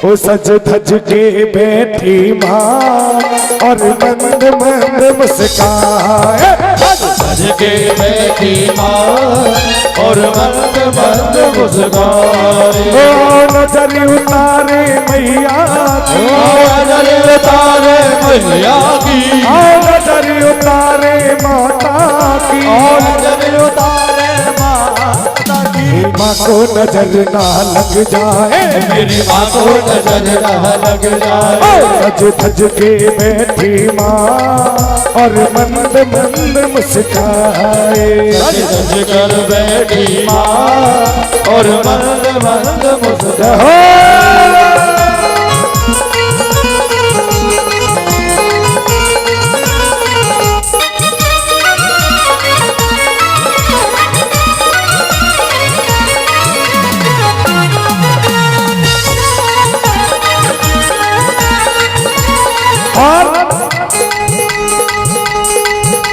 वो सज धज के बैठी माँ और मंद मंद मुस्काए। सज के बैठी माँ और मंद मंद मुस्काए। ओ नजर उतारे मैया की, नजर उतारे मैया की, नजर उतारे माता की, नजर उतारे माता की। माँ को नजर ना लग जाए, मेरी माँ को नजर ना लग जाए। सज धज के बैठी माँ और मंद मंद मुस्काए। सज धज कर बैठी माँ और मंद मंद मुस्काए।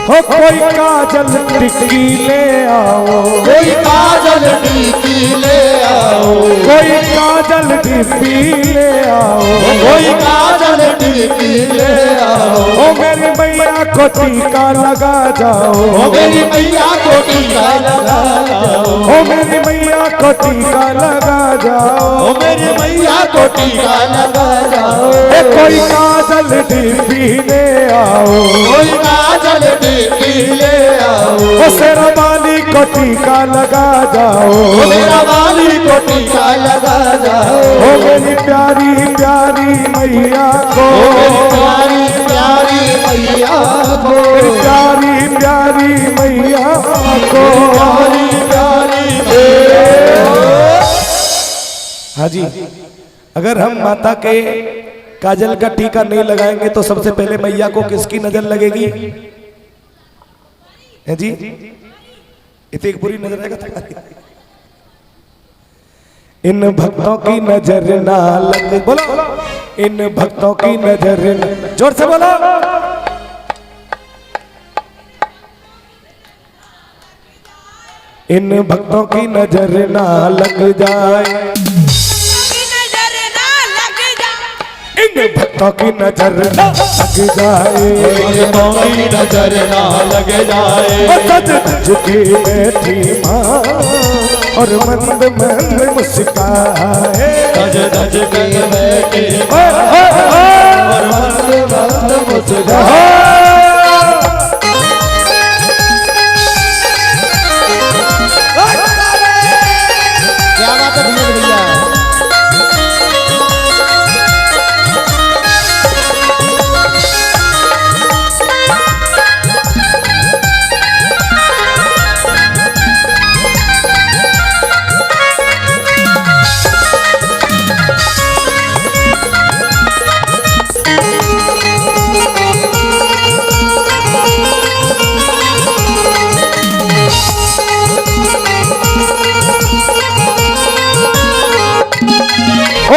हो कोई काजल टिक्की ले आओ, कोई काजल टिक्की ले आओ, कोई काजल टिक्की ले आओ, कोई काजल टिक्की ले आओ। ओ मेरी मैया को टीका लगा जाओ, ओ मेरी मैया को टीका लगा जाओ, ओ मेरी मैया को टीका लगा जाओ, ओ मेरी मैया को टीका लगा जाओ। कोई काजल टिक्की ले आओ, कोई काजल टिक्की ले आओ, ओ शेरा वाली को टीका लगा जाओ, ओ मेरा वाली को टीका लगा जाओ। ओ मेरी प्यारी प्यारी मैया को, ओ मेरी प्यारी प्यारी मैया को, प्यारी प्यारी मैया को, प्यारी प्यारी मैया। हाँ जी, अगर हम माता के काजल का टीका नहीं लगाएंगे तो सबसे पहले मैया को किसकी नजर लगेगी? है जी, इतनी एक बुरी नजर आएगा तुम्हारी। इन भक्तों की नजर ना लग, बोलो इन भक्तों की नजर न... जोर से बोलो। इन भक्तों की नजर ना लग जाए, इन भक्तों की नजर ना लग जाए, भक्तों की नजर ना लग जाए। सज धज के बैठी माँ और मंद मंद मुस्काए। सज धज के बैठी और मंद मंद मुस्काए। क्या बात है भैया? ओ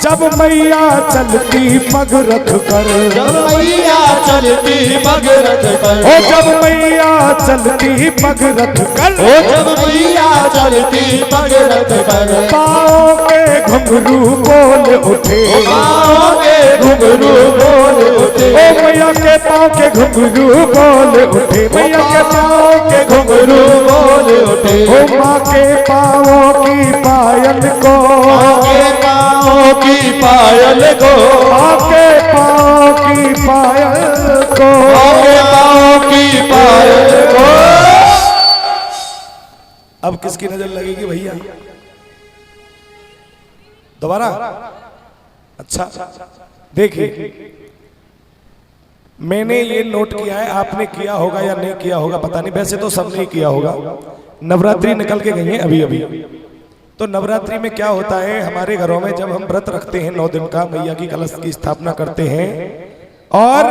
जब मैया चलती पग रख कर, जब मैया चलती पग रख कर, ओ जब मैया चलती पग रख कर, ओ जब मैया चलती पग रख कर, पाँव के घुंघरू बोल उठे, पाँव के घुंघरू बोल उठे, ओ मैया के पाँव के घुंघरू बोल उठे, मैया के पाँव के घुंघरू बोल उठे। ओ माँ के पाँव की पायल को, के पाँव की पायल को, आके पाँव की पायल को, के पाँव की पायल को। अब किसकी नजर लगेगी भैया? दोबारा? अच्छा देखिए, मैंने ये नोट किया है, आपने किया होगा या नहीं किया होगा पता नहीं, वैसे तो सबने किया होगा। नवरात्रि निकल के गई है अभी अभी, तो नवरात्रि में क्या होता है हमारे घरों में, जब हम व्रत रखते हैं 9 दिन का, मैया की कलश की स्थापना करते हैं, और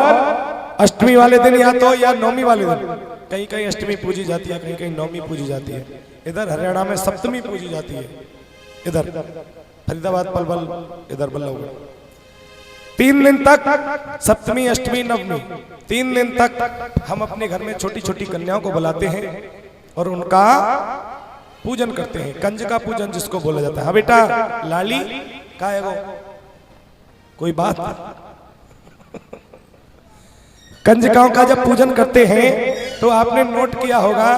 अष्टमी वाले दिन या तो या नौमी वाले दिन, कहीं कहीं अष्टमी पूजी जाती है, कहीं कहीं नौमी पूजी जाती है। इधर हरियाणा में सप्तमी पूजी जाती है, इधर फरीदाबाद पलवल, इधर बल्लभगढ़। 3 दिन तक सप्तमी अष्टमी नवमी 3 दिन तक हम अपने घर में छोटी छोटी कन्याओं को बुलाते हैं और उनका पूजन करते हैं, कंजका पूजन जिसको बोला जाता है। हाँ बेटा लाली का है वो कोई बात। कंजकाओं का जब पूजन करते हैं तो आपने नोट किया होगा,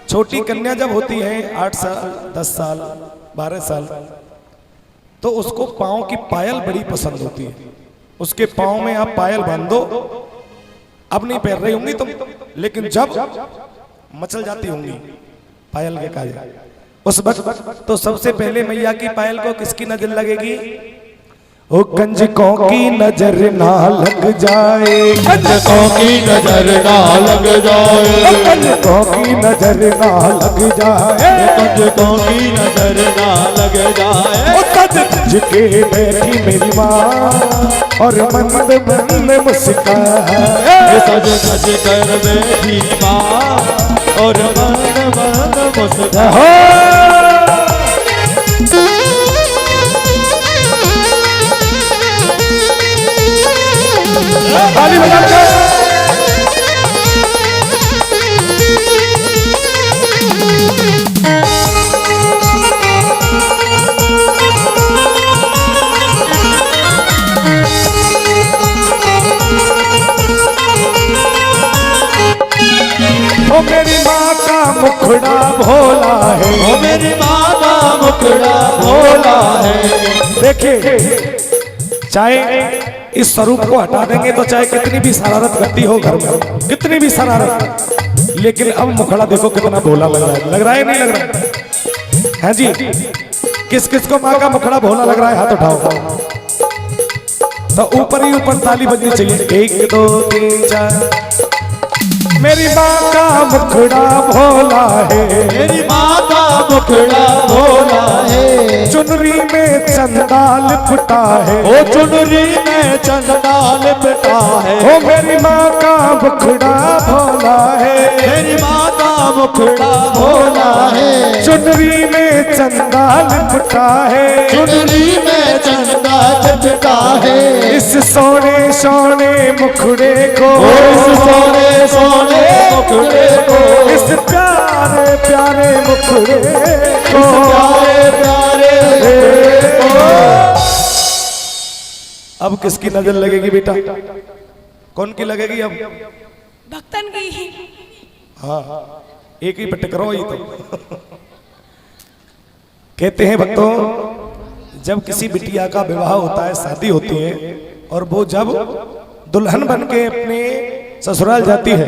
छोटी कन्या जब होती है 8 साल 10 साल 12 साल, तो उसको पाँव की पायल बड़ी पसंद होती है। उसके पाँव में आप पायल बांध दो, अब नहीं पहन रही होंगी तुम, लेकिन जब मचल जाती होंगी पायल के कार्य उस वक्त, तो सबसे पहले मैया की पायल को किसकी नजर लगेगी? ओ कंजकों की नजर ना लग जाए, कंजकों की नजर ना लग जाए, कंजकों की नजर ना लग जाए, कंजकों की नजर ना लग जाए। ओ सज के बैठी मेरी माँ और मंद मंद मुस्काए, सज सज कर बैठी माँ और मंद मंद मुस्काए। ताली बजाकर ओ मेरी माँ का मुखड़ा भोला है, ओ मेरी माँ का मुखड़ा भोला है। देखिए चाहे इस स्वरूप को हटा देंगे तो चाहे कितनी भी शरारत करती हो घर में, कितनी भी शरारत, लेकिन अब मुखड़ा देखो कितना भोला लग रहा है नहीं लग रहा है? हैं जी, किस किस को माँ का मुखड़ा भोला लग रहा है? हाथ उठाओ। तो ऊपर ही ऊपर ताली बजनी चाहिए। 1 2 3 4। मेरी माँ का मुखड़ा भोला है, मेरी माँ का मुखड़ा भोला है। चुनरी में चंदा लिपटा है, ओ चुनरी में चंदा लिपटा है। ओ मेरी माँ का मुखड़ा भोला है, मेरी माँ का मुखड़ा भोला है। चुनरी में चंदा लिपटा है, चुनरी में चंदा लिपटा है। इस सोने सोने मुखड़े को, इस सोने सोने मुखड़े को, इस प्यारे प्यारे मुखड़े को, प्यारे प्यारे अब किसकी नजर लगेगी बेटा? कौन की लगेगी अब? भक्तन की। हाँ एक ही पे टकराओ ही तो। कहते हैं भक्तों, जब किसी बिटिया का विवाह होता है, शादी होती है, और वो जब दुल्हन बन के अपने ससुराल जाती है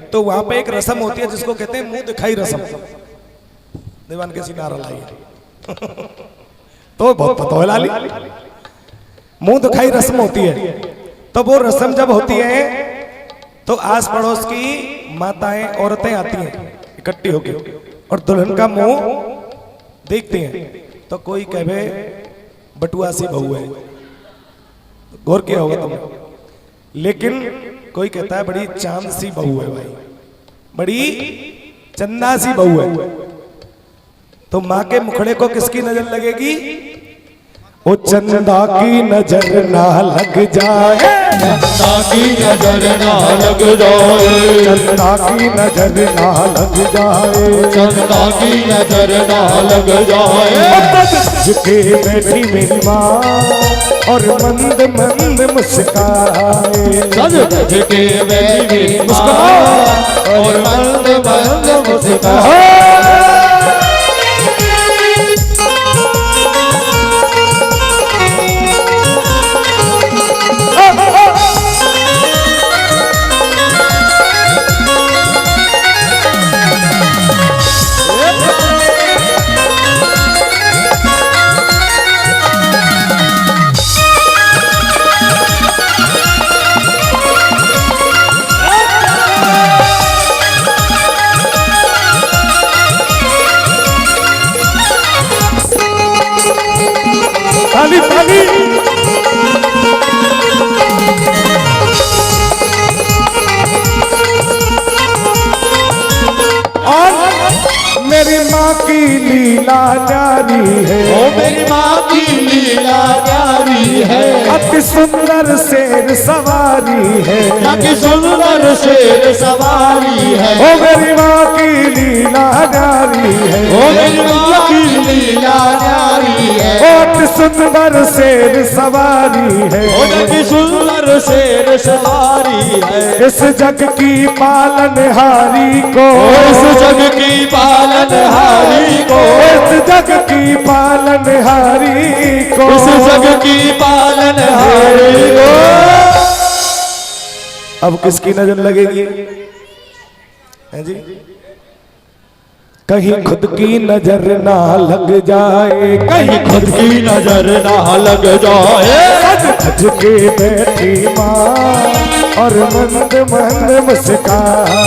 तो वहां पे एक रस्म होती है जिसको कहते हैं मुंह दिखाई रस्म। दीवान के सिनारा लाइए तो बहुत पता है लाली, मुंह दिखाई रस्म होती है। तो वो रस्म जब होती है तो आस पड़ोस की माताएं औरतें आती हैं इकट्ठी होकर और दुल्हन का मुंह देखते हैं। तो कोई कहे बटुआ सी बहू है, गौर किया होगा तुमने, लेकिन कोई कहता है बड़ी चांद सी बहू है भाई, बड़ी चंदा सी बहू है। तो माँ के मुखड़े को किसकी नजर लगेगी? ओ चंदा की नजर ना लग जाए, चंदा की नजर ना लग जाए, चंदा की नजर ना लग जाए, चंदा की नजर ना लग जाए। झुके बैठी मेरी माँ और मंद मंद मुस्काए, सज के मेरी माँ और मंद मंद मुस्काए। ताली ताली। और मेरी माँ की लीला जारी है, ओ मेरी माँ की लीला जारी है, अति सुंदर शेर सवारी है, अति सुंदर शेर सवारी है। ओ मेरी माँ की लीला न्यारी है, ओ मेरी माँ की लीला न्यारी है। ओ अति सुंदर शेर सवारी है, ओ अति सुंदर शेर सवारी है। इस जग की पालनहारी को, इस जग की पालनहारी को, इस जग की पालनहारी को, इस जग की पालनहारी को। अब किसकी नजर लगेगी? हैं जी? कहीं खुद की नजर ना लग जाए, कहीं खुद की नजर ना लग जाए। सज के बैठी माँ और मंद मंद मुस्काए,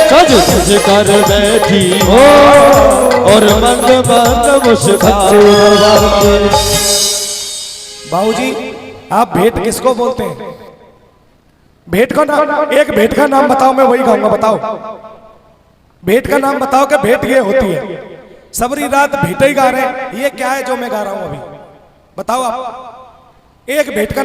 सज सज कर बैठी हो और मंद मंद मुस्काए। बाबूजी आप भेंट किसको बोलते हैं? भेंट का नाम, एक भेंट का नाम बताओ, मैं वही गाऊंगा। बताओ भेंट का नाम बताओ कि भेंट ये होती है। सबरी रात भेंट ही गा रहे हैं, ये क्या है जो मैं गा रहा हूं अभी? बताओ आप, एक भेंट का